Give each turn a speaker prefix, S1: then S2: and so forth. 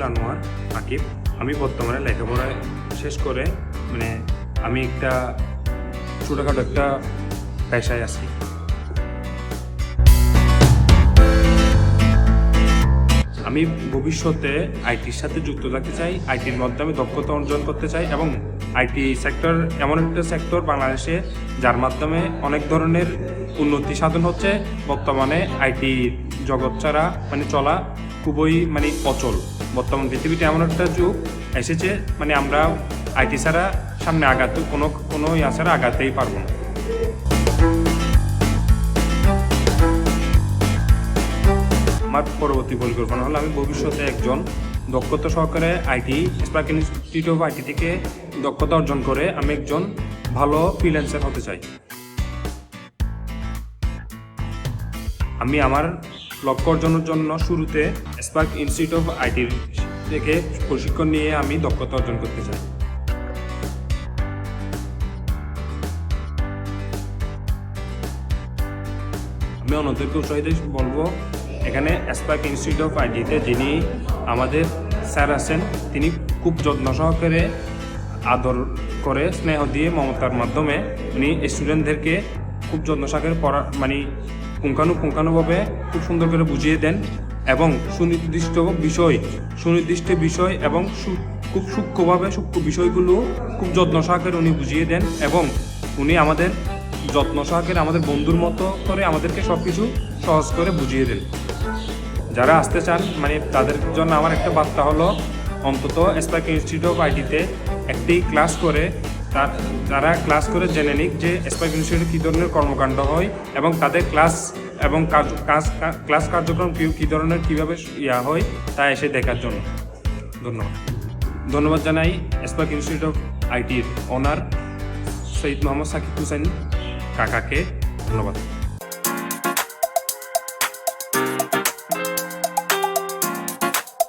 S1: আনোয়ার আকিব। আমি বর্তমানে লেখাপড়া শেষ করে আমি একটা ছোটোখাটো একটা পেশায় আছি। আমি ভবিষ্যতে আইটির সাথে যুক্ত থাকতে চাই, আইটির মধ্যে আমি দক্ষতা অর্জন করতে চাই এবং আইটি সেক্টর এমন একটা সেক্টর বাংলাদেশে যার মাধ্যমে অনেক ধরনের উন্নতি সাধন হচ্ছে। বর্তমানে আইটি জগৎ ছাড়া চলা খুবই অচল। বর্তমান পৃথিবীতে এমন একটা যুগ এসেছে আমরা আইটি ছাড়া সামনে আগাতে কোনো ছাড়া আগাতেই পারবো না। আমার পরবর্তী পরিকল্পনা হলো আমি ভবিষ্যতে একজন দক্ষতা সহকারে স্পার্ক ইনস্টিটিউট অফ আইটি থেকে দক্ষতা অর্জন করে আমি একজন ভালো ফ্রিল্যান্সার হতে চাই। আমি আমার লক্ষ্য অর্জনের জন্য শুরুতে স্পার্ক ইনস্টিটিউট অফ আইটি থেকে প্রশিক্ষণ নিয়ে আমি দক্ষতা অর্জন করতে চাই। আমি অন্যদেরকে উৎসাহিত বলবো, এখানে স্পার্ক ইনস্টিটিউট অফ আইটিতে যিনি আমাদের স্যার আছেন তিনি খুব যত্ন সহকারে আদর করে স্নেহ দিয়ে মমতার মাধ্যমে উনি স্টুডেন্টদেরকে খুব যত্ন সহকারে পুঙ্খানুপুঙ্খানুভাবে খুব সুন্দর করে বুঝিয়ে দেন এবং সুনির্দিষ্ট বিষয় এবং খুব সূক্ষ্ম বিষয়গুলো খুব যত্ন সহকারে উনি বুঝিয়ে দেন এবং উনি আমাদের যত্ন সহকারে আমাদের বন্ধুর মতো করে আমাদেরকে সব কিছু সহজ করে বুঝিয়ে দেন। যারা আসতে চান তাদের জন্য আমার একটা বার্তা হলো, অন্তত স্পার্ক ইনস্টিটিউট অফ আইটিতে একটি ক্লাস করে তারা ক্লাস করে জেনে নিক যে স্পার্ক ইনস্টিটিউটে কী ধরনের কর্মকাণ্ড হয় এবং তাদের ক্লাস এবং ক্লাস কার্যক্রম কী ধরনের কীভাবে হয় তা এসে দেখার জন্য। ধন্যবাদ জানাই স্পার্ক ইনস্টিটিউট অফ আইটির ওনার সৈয়দ মোহাম্মদ সাকিব হুসাইন কাকাকে। ধন্যবাদ।